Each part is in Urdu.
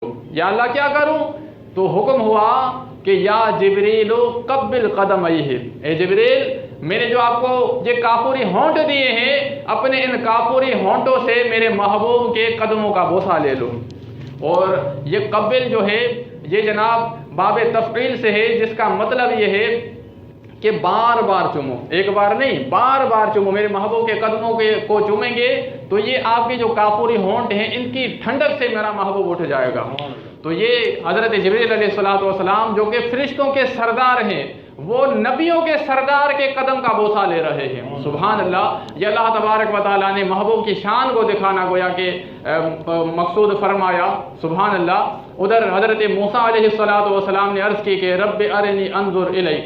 یا اللہ کیا کروں؟ تو حکم ہوا کہ یا جبریل قبل قدمیہ، اے جبریل میں نے جو آپ کو یہ کافوری ہونٹ دیے ہیں، اپنے ان کافوری ہونٹوں سے میرے محبوب کے قدموں کا بوسہ لے لو۔ اور یہ قبل جو ہے یہ جناب باب تفعیل سے ہے، جس کا مطلب یہ ہے کہ بار بار چومو، ایک بار نہیں بار بار چومو، میرے محبوب کے قدموں کو چومیں گے تو یہ آپ کی جو کافوری ہونٹ ہیں ان کی ٹھنڈک سے میرا محبوب اٹھ جائے گا۔ تو یہ حضرت جبریل علیہ السلام جو کہ فرشتوں کے سردار ہیں، وہ نبیوں کے سردار کے قدم کا بوسہ لے رہے ہیں۔ سبحان اللہ، یہ اللہ تبارک و تعالیٰ نے محبوب کی شان کو دکھانا گویا کہ مقصود فرمایا۔ سبحان اللہ، ادھر حضرت موسیٰ علیہ السلام نے عرض کی کہ رب ارنی انظر الیک،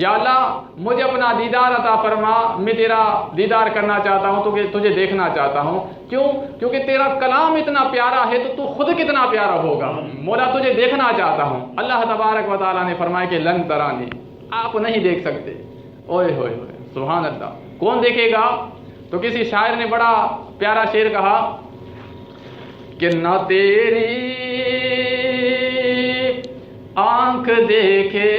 یا اللہ مجھے اپنا دیدار عطا فرما، میں تیرا دیدار کرنا چاہتا ہوں، تجھے دیکھنا چاہتا ہوں۔ کیوں؟ کیونکہ تیرا کلام اتنا پیارا ہے تو خود کتنا پیارا ہوگا، مولا تجھے دیکھنا چاہتا ہوں۔ اللہ تبارک و تعالیٰ نے فرمایا کہ لن ترانی، آپ نہیں دیکھ سکتے۔ اوئے ہوئے ہوئے، سبحان اللہ، کون دیکھے گا؟ تو کسی شاعر نے بڑا پیارا شعر کہا کہ نہ تیری آنکھ دیکھے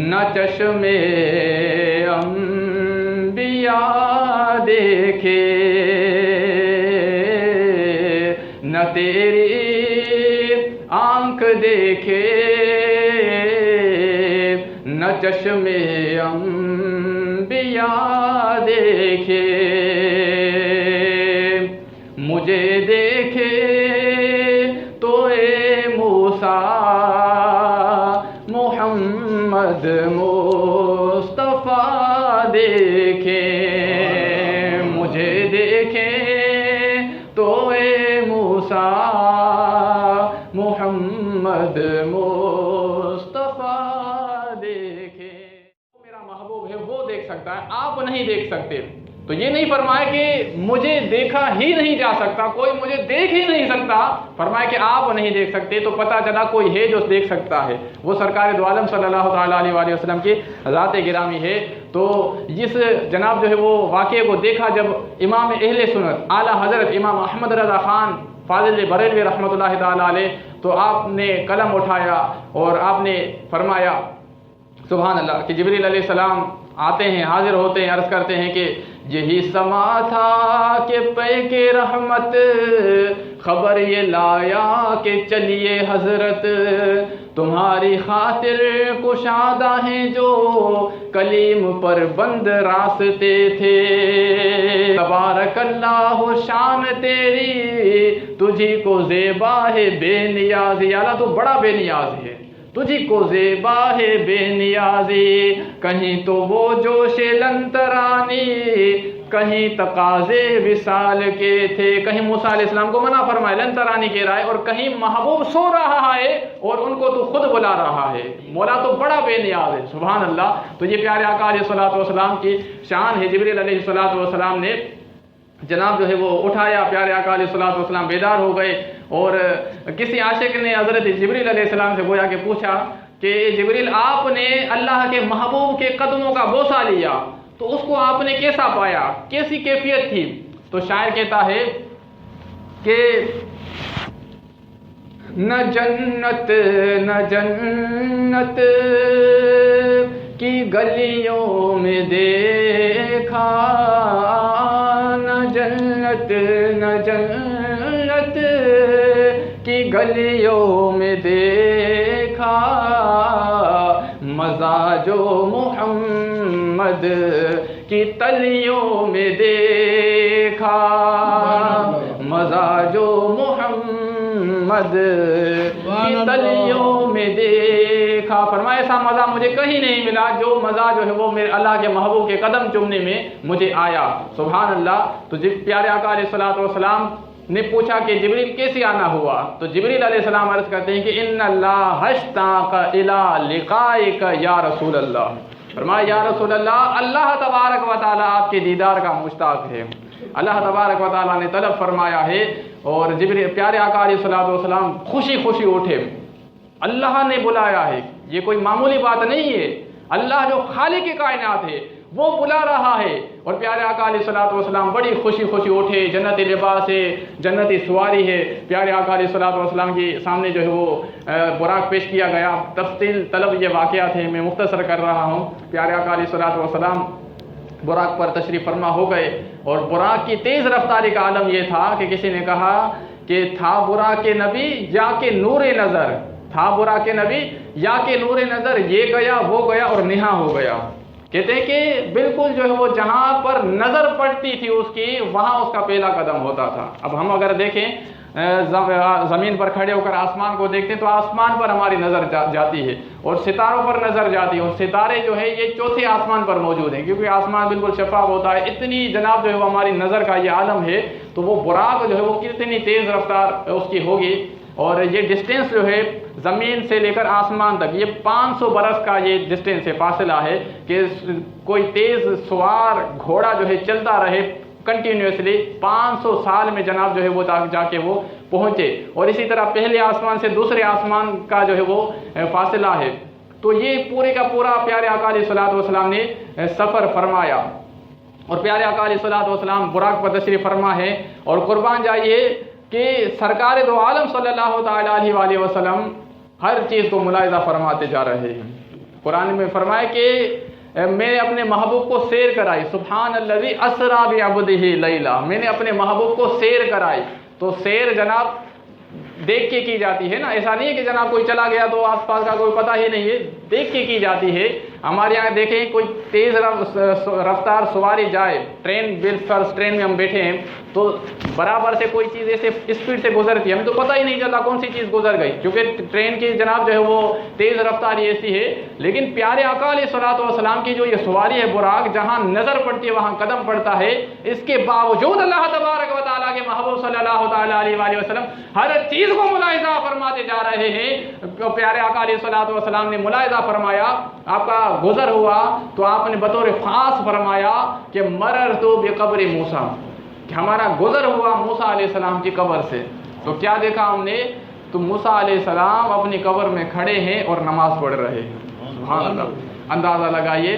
نہ چشم انبیاء دیکھے، نہ تیری آنکھ دیکھے نہ چشم انبیاء دیکھے، مجھے دیکھے تو اے موسیٰ محمد مصطفیٰ دیکھے، مجھے دیکھے تو اے موسیٰ محمد مصطفیٰ دیکھے۔ میرا محبوب ہے، وہ دیکھ سکتا ہے، آپ نہیں دیکھ سکتے۔ تو یہ نہیں فرمایا کہ مجھے دیکھا ہی نہیں جا سکتا، کوئی مجھے دیکھ ہی نہیں سکتا، فرمایا کہ آپ نہیں دیکھ سکتے۔ تو پتہ چلا کوئی ہے جو دیکھ سکتا ہے، وہ سرکار دو عالم صلی اللہ تعالیٰ علیہ وآلہ وسلم کی ذات گرامی ہے۔ تو جس جناب جو ہے وہ واقعے کو دیکھا جب امام اہل سنت اعلیٰ حضرت امام احمد رضا خان فاضل بریلوی رحمۃ اللہ تعالیٰ علیہ، تو آپ نے قلم اٹھایا اور آپ نے فرمایا سبحان اللہ کہ جبریل علیہ السلام آتے ہیں، حاضر ہوتے ہیں، عرض کرتے ہیں کہ یہی سما تھا کہ پے کے رحمت خبر یہ لایا کہ چلیے حضرت، تمہاری خاطر کشادہ ہیں جو کلیم پر بند راستے تھے، تبارک اللہ شان تیری تجھی کو زیبا ہے بے نیازی، اللہ تو بڑا بے نیاز ہے، تجھی کو زیبا ہے بے نیازی، کہیں تو وہ جوش لنترانی کہیں تقاضے وصال کے تھے، کہیں موسیٰ علیہ السلام کو منع فرمائے لنترانی کے رائے، اور کہیں محبوب سو رہا ہے اور ان کو تو خود بلا رہا ہے، مولا تو بڑا بے نیاز ہے۔ سبحان اللہ، تو یہ پیارے آقا علیہ السلام کی شان ہے۔ جبریل علیہ السلام نے جناب جو ہے وہ اٹھایا، پیارے آقا علیہ السلام بیدار ہو گئے، اور کسی عاشق نے حضرت جبریل علیہ السلام سے گویا کہ پوچھا کہ جبریل آپ نے اللہ کے محبوب کے قدموں کا بوسہ لیا تو اس کو آپ نے کیسا پایا، کیسی کیفیت تھی؟ تو شاعر کہتا ہے کہ نہ جنت کی گلیوں میں دیکھا، نہ جنت کی گلیوں میں دیکھا، مزہ جو محمد کی تلیوں میں دیکھا، مزہ جو محمد کی تلیوں میں دیکھا، فرمایا ایسا مزہ مجھے کہیں نہیں ملا جو مزہ جو ہے وہ میرے اللہ کے محبوب کے قدم چومنے میں مجھے آیا۔ سبحان اللہ۔ تو پیارے آقا علیہ السلام نے پوچھا کہ جبریل کیسے آنا ہوا؟ تو جبریل علیہ السلام عرض کرتے ہیں کہ ان اللہ اشتاق الی لقائک یا رسول اللہ، فرمایا یا رسول اللہ، اللہ تبارک و تعالیٰ آپ کے دیدار کا مشتاق ہے، اللہ تبارک و تعالیٰ نے طلب فرمایا ہے۔ اور جبریل پیارے آقا علیہ السلام خوشی خوشی اٹھے، اللہ نے بلایا ہے، یہ کوئی معمولی بات نہیں ہے، اللہ جو خالق کائنات ہے وہ بلا رہا ہے۔ اور پیارے آقا علیہ الصلوۃ والسلام بڑی خوشی خوشی اٹھے، جنتی لباس ہے، جنتی سواری ہے، پیارے آقا علیہ الصلوۃ والسلام کے سامنے جو ہے وہ براق پیش کیا گیا۔ تفصیل طلب یہ واقعات ہیں، میں مختصر کر رہا ہوں۔ پیارے آقا علیہ الصلوۃ والسلام براق پر تشریف فرما ہو گئے، اور براق کی تیز رفتاری کا عالم یہ تھا کہ کسی نے کہا کہ تھا براق کے نبی یا کہ نور نظر، تھا براق کے نبی یا کہ نور نظر، یہ گیا وہ گیا اور نہا ہو گیا۔ کہتے ہیں کہ بالکل جو ہے وہ جہاں پر نظر پڑتی تھی اس کی، وہاں اس کا پہلا قدم ہوتا تھا۔ اب ہم اگر دیکھیں زمین پر کھڑے ہو کر آسمان کو دیکھتے ہیں تو آسمان پر ہماری نظر جاتی ہے اور ستاروں پر نظر جاتی ہے، اور ستارے جو ہے یہ چوتھے آسمان پر موجود ہیں، کیونکہ آسمان بالکل شفاف ہوتا ہے۔ اتنی جناب جو ہے وہ ہماری نظر کا یہ عالم ہے، تو وہ براق جو ہے وہ کتنی تیز رفتار اس کی ہوگی۔ اور یہ ڈسٹینس جو ہے زمین سے لے کر آسمان تک، یہ 500 برس کا یہ ڈسٹینس ہے، فاصلہ ہے کہ کوئی تیز سوار گھوڑا جو ہے چلتا رہے کنٹینیوسلی 500 سال میں جناب جو ہے وہ جا کے وہ پہنچے۔ اور اسی طرح پہلے آسمان سے دوسرے آسمان کا جو ہے وہ فاصلہ ہے۔ تو یہ پورے کا پورا پیارے آقا علیہ الصلوۃ والسلام نے سفر فرمایا، اور پیارے آقا علیہ الصلوۃ والسلام براق پر تشریف فرما ہے۔ اور قربان جائیے کہ سرکار دو عالم صلی اللہ تعالیٰ علیہ وآلہ وسلم ہر چیز کو ملاحظہ فرماتے جا رہے ہیں۔ قرآن میں فرمایا کہ میں نے اپنے محبوب کو سیر کرائی، سبحان الذی اسریٰ بعبدہ لیلا، میں نے اپنے محبوب کو سیر کرائی۔ تو سیر جناب دیکھ کے کی جاتی ہے نا، ایسا نہیں ہے کہ جناب کوئی چلا گیا تو آس پاس کا کوئی پتہ ہی نہیں ہے، دیکھ کے کی جاتی ہے۔ ہمارے یہاں دیکھیں کوئی تیز رفتار سواری جائے، ٹرین میں ہم بیٹھے ہیں تو برابر سے کوئی چیز ایسے اسپیڈ سے گزرتی ہے، ہمیں تو پتہ ہی نہیں چلتا کون سی چیز گزر گئی، کیونکہ ٹرین کی جناب جو ہے وہ تیز رفتاری ایسی ہے۔ لیکن پیارے آقا علیہ الصلوۃ والسلام کی جو یہ سواری ہے براق، جہاں نظر پڑتی ہے وہاں قدم پڑتا ہے، اس کے باوجود اللہ تبارک و تعالیٰ کے محبوب صلی اللہ تعالیٰ علیہ وآلہ وسلم ہر چیز کو ملاحظہ فرماتے جا رہے ہیں۔ پیارے آقا علیہ الصلوۃ والسلام نے ملاحظہ فرمایا، آپ کا گزر ہوا تو آپ نے بطور خاص فرمایا کہ مررت بقبر موسیٰ، کہ ہمارا گزر ہوا موسیٰ علیہ السلام کی قبر سے۔ تو کیا دیکھا ہم نے؟ تو موسیٰ علیہ السلام اپنی قبر میں کھڑے ہیں اور نماز پڑھ رہے ہیں۔ سبحان اللہ، اندازہ لگائیے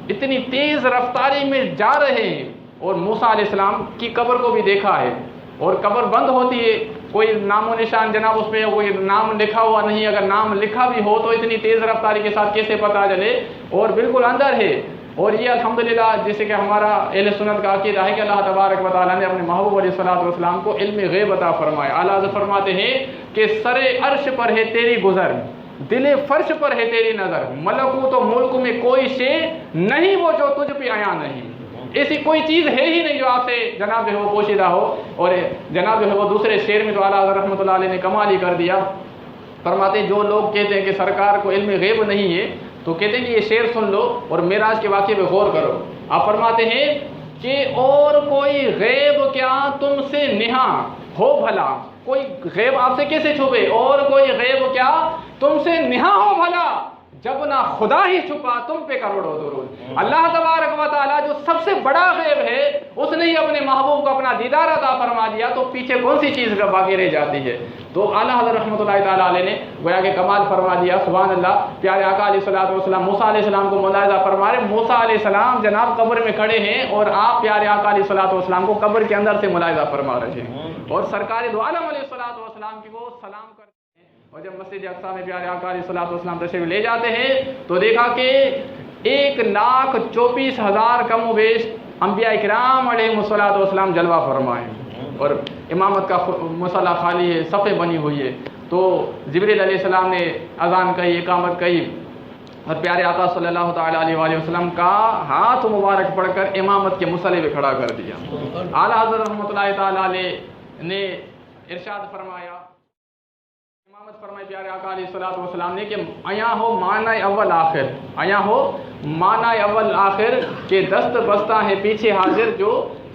اتنی تیز رفتاری میں جا رہے ہیں، اور موسیٰ علیہ السلام کی قبر کو بھی دیکھا ہے، اور قبر بند ہوتی ہے، کوئی نام و نشان جناب اس پہ کوئی نام لکھا ہوا نہیں، اگر نام لکھا بھی ہو تو اتنی تیز رفتاری کے ساتھ کیسے پتہ چلے، اور بالکل اندر ہے۔ اور یہ الحمدللہ جیسے کہ ہمارا اہل سنت کا عقیدہ ہے کہ اللہ تبارک و تعالیٰ نے اپنے محبوب علیہ الصلوۃ والسلام کو علم غیب عطا فرمایا۔ اعلیٰ حضرت فرماتے ہیں کہ سر عرش پر ہے تیری گزر، دل فرش پر ہے تیری نظر، ملکوت و ملک میں کوئی شے نہیں وہ جو تجھ پہ عیاں نہیں، ایسی کوئی چیز ہے ہی نہیں جو آپ سے جناب جو ہے وہ پوشیدہ ہو۔ اور جناب جو ہے وہ دوسرے شعر میں تو اعلیٰ حضرت رحمۃ اللہ علیہ نے کمال ہی کر دیا، فرماتے ہیں جو لوگ کہتے ہیں کہ سرکار کو علم غیب نہیں ہے تو کہتے ہیں کہ یہ شعر سن لو اور معراج کے واقعے پہ غور کرو۔ آپ فرماتے ہیں کہ اور کوئی غیب کیا تم سے نہاں ہو بھلا، کوئی غیب آپ سے کیسے چھپے، اور کوئی غیب کیا تم سے نہاں ہو بھلا، جب نہ خدا ہی چھپا تم پہ کروڑوں درود۔ اللہ تبارک و تعالیٰ جو سب سے بڑا غیب ہے اس نے ہی اپنے محبوب کو اپنا دیدار عطا فرما دیا، تو پیچھے کون سی چیز باقی رہ جاتی ہے۔ تو اعلیٰ حضرت رحمۃ اللہ تعالیٰ علیہ نے گویا کہ کمال فرما دیا، سبحان اللہ۔ پیارے آقا علیہ الصلوۃ والسلام موسیٰ علیہ السلام کو ملاحظہ فرما رہے، موسیٰ علیہ السلام جناب قبر میں کھڑے ہیں اور آپ پیارے آقا علیہ الصلوۃ والسلام کو قبر کے اندر سے ملاحظہ فرما رہے ہیں، اور سرکار دو عالم علیہ الصلوۃ والسلام کی کو سلام کرتے ہیں۔ اور جب مسجد اقصیٰ میں پیارے آقا علیہ الصلوۃ والسلام تشریف لے جاتے ہیں تو دیکھا کہ 1,24,000 کم و بیش انبیاء کرام علیہ الصلوۃ والسلام جلوہ فرمائے، اور امامت کا مصلی خالی ہے، صفیں بنی ہوئی ہے۔ تو جبریل علیہ السلام نے اذان کہی، اقامت کہی، اور پیارے آقا صلی اللہ تعالیٰ علیہ وآلہ وسلم کا ہاتھ مبارک پڑھ کر امامت کے مصلی پہ کھڑا کر دیا۔ اعلیٰ حضرت رحمۃ اللہ تعالیٰ علیہ نے ارشاد فرمایا، امامت فرمائی پیارے آقا علیہ الصلوۃ والسلام نے کہ عیاں ہو معنی اول آخر، عیاں ہو معنی اول آخر کہ دست بستہ ہے پیچھے حاضر جو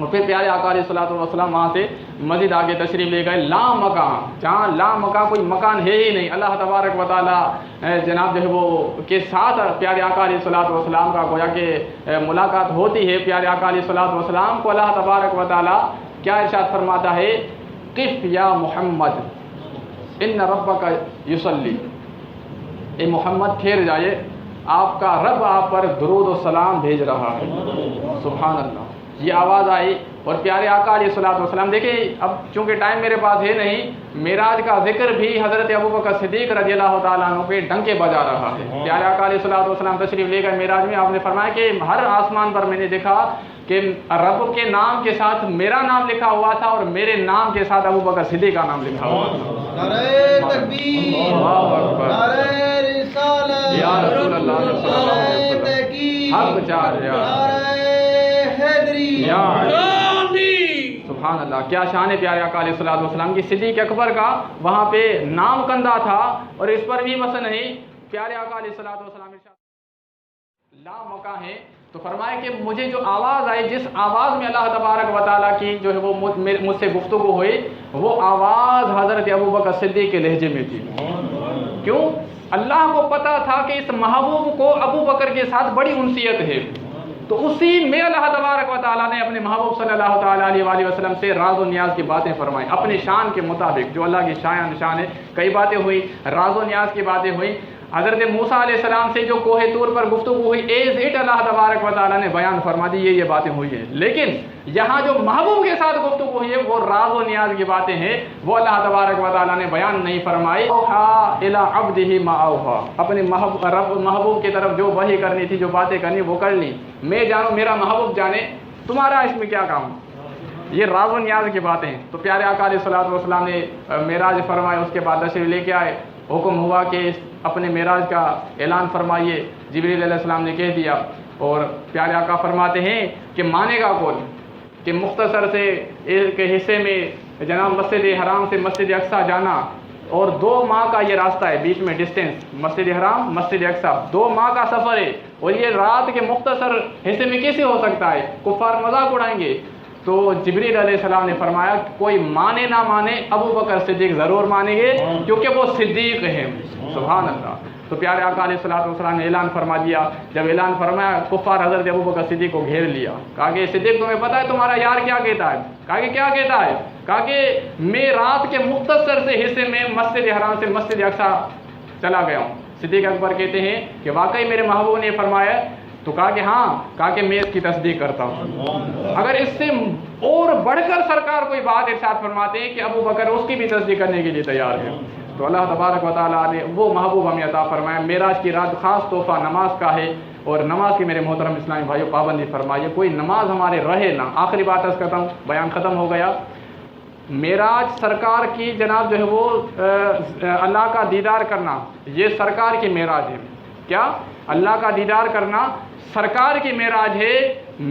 اور پھر پیارے آقا علیہ الصلوۃ والسلام وہاں سے مزید آگے تشریف لے گئے لا مکان، جہاں لا مکان کوئی مکان ہے ہی نہیں، اللہ تبارک و تعالیٰ جناب جو ہے وہ کے ساتھ پیارے آقا علیہ الصلوۃ والسلام کا گویا کہ ملاقات ہوتی ہے۔ پیارے آقا علیہ الصلوۃ والسلام کو اللہ تبارک و تعالیٰ کیا ارشاد فرماتا ہے، قف یا محمد ان ربک یصلی، اے محمد ٹھہر جائے، آپ کا رب آپ پر درود و سلام بھیج رہا ہے۔ سبحان اللہ، یہ آواز آئی اور پیارے آقا علیہ الصلوۃ والسلام، دیکھیں اب چونکہ ٹائم میرے پاس ہے نہیں، معراج کا ذکر بھی حضرت ابوبکر صدیق رضی اللہ تعالیٰ عنہ کے ڈنکے بجا رہا ہے۔ پیارے آقا علیہ الصلوۃ والسلام تشریف لے کر معراج میں آپ نے فرمایا کہ ہر آسمان پر میں نے دیکھا کہ رب کے نام کے ساتھ میرا نام لکھا ہوا تھا اور میرے نام کے ساتھ ابوبکر صدیق کا نام لکھا ہوا تھا۔ نعرہ تکبیر، اللہ اکبر، نعرہ رسالت، یا رسول اللہ صلی اللہ علیہ وسلم، تحقیق، حق چار یا نعرہ حیدری، یا سبحان اللہ، کیا شان ہے پیارے آقا علیہ الصلوۃ والسلام کی۔ صدیق اکبر کا وہاں پہ نام کندہ تھا اور اس پر بھی بس نہیں، پیارے آقا علیہ الصلوۃ والسلام لا مکہ ہے تو فرمایا کہ مجھے جو آواز آئی، جس آواز میں اللہ تبارک و تعالیٰ کی جو ہے وہ مجھ سے گفتگو ہوئی، وہ آواز حضرت ابوبکر صدیق کے لہجے میں تھی۔ کیوں؟ اللہ کو پتا تھا کہ اس محبوب کو ابوبکر کے ساتھ بڑی انسیت ہے، تو اسی میں اللہ تبارک و تعالیٰ نے اپنے محبوب صلی اللہ تعالیٰ علیہ وآلہ وسلم سے راز و نیاز کی باتیں فرمائیں، اپنے شان کے مطابق جو اللہ کی شان ہے۔ کئی باتیں ہوئی، راز و نیاز کی باتیں ہوئی۔ حضرت موسیٰ علیہ السلام سے جو کوہ طور پر گفتگو ہوئی، ایز اٹ اللہ تبارک و تعالیٰ نے بیان فرما دی، یہ باتیں ہوئی ہیں۔ لیکن یہاں جو محبوب کے ساتھ گفتگو ہوئی ہے وہ راز و نیاز کی باتیں ہیں، وہ اللہ تبارک و تعالیٰ نے بیان نہیں فرمائی۔ اوحیٰ الی عبدہ ما اوحیٰ، اپنے محبوب کی طرف جو وحی کرنی تھی، جو باتیں کرنی وہ کر لی۔ میں جانوں، میرا محبوب جانے، تمہارا اس میں کیا کام؟ یہ راز و نیاز کی باتیں ہیں۔ تو پیارے آقا علیہ الصلوۃ والسلام نے معراج فرمایا، اس کے بعد تشریف لے کے آئے، حکم ہوا کہ اپنے معراج کا اعلان فرمائیے۔ جبریل علیہ السلام نے کہہ دیا اور پیارے آقا فرماتے ہیں کہ مانے گا کون کہ مختصر سے ایک حصے میں جناب مسجد حرام سے مسجد اقصیٰ جانا، اور 2 ماہ کا یہ راستہ ہے، بیچ میں ڈسٹینس، مسجد حرام مسجد اقصیٰ 2 ماہ کا سفر ہے، اور یہ رات کے مختصر حصے میں کیسے ہو سکتا ہے؟ کفار مذاق اڑائیں گے۔ تو جبریل علیہ السلام نے فرمایا کوئی مانے نہ مانے، ابوبکر صدیق ضرور مانیں گے کیونکہ وہ صدیق ہیں۔ سبحان اللہ۔ تو پیارے آقا علیہ الصلوۃ والسلام نے اعلان فرما دیا۔ جب اعلان فرمایا، کفار حضرت ابوبکر صدیق کو گھیر لیا، کہا کہ صدیق تمہیں پتہ ہے تمہارا یار کیا کہتا ہے؟ کہا کہ کیا کہتا ہے؟ کہا کہ میں رات کے مختصر سے حصے میں مسجد حرام سے مسجد اقصیٰ چلا گیا ہوں۔ صدیق اکبر کہتے ہیں کہ واقعی میرے محبوب نے فرمایا؟ تو کہا کہ ہاں، کہا کہ میں اس کی تصدیق کرتا ہوں۔ اگر اس سے اور بڑھ کر سرکار کوئی بات ارشاد فرماتے ہیں کہ ابوبکر اس کی بھی تصدیق کرنے کے لیے تیار ہے، تو اللہ تبارک و تعالیٰ نے وہ محبوب ہمیں عطا فرمایا۔ معراج کی رات خاص تحفہ نماز کا ہے، اور نماز کی میرے محترم اسلامی بھائیو پابندی فرمائیے، کوئی نماز ہمارے رہے نہ۔ آخری بات عرض کرتا ہوں، بیان ختم ہو گیا۔ معراج سرکار کی جناب جو ہے وہ اللہ کا دیدار کرنا، یہ سرکار کی معراج ہے۔ کیا؟ اللہ کا دیدار کرنا سرکار کی معراج ہے۔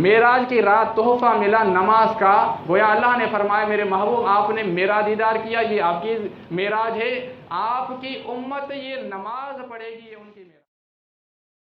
معراج کی رات تحفہ ملا نماز کا، گویا اللہ نے فرمایا میرے محبوب آپ نے میرا دیدار کیا، یہ آپ کی معراج ہے، آپ کی امت یہ نماز پڑھے گی، یہ ان کی معراج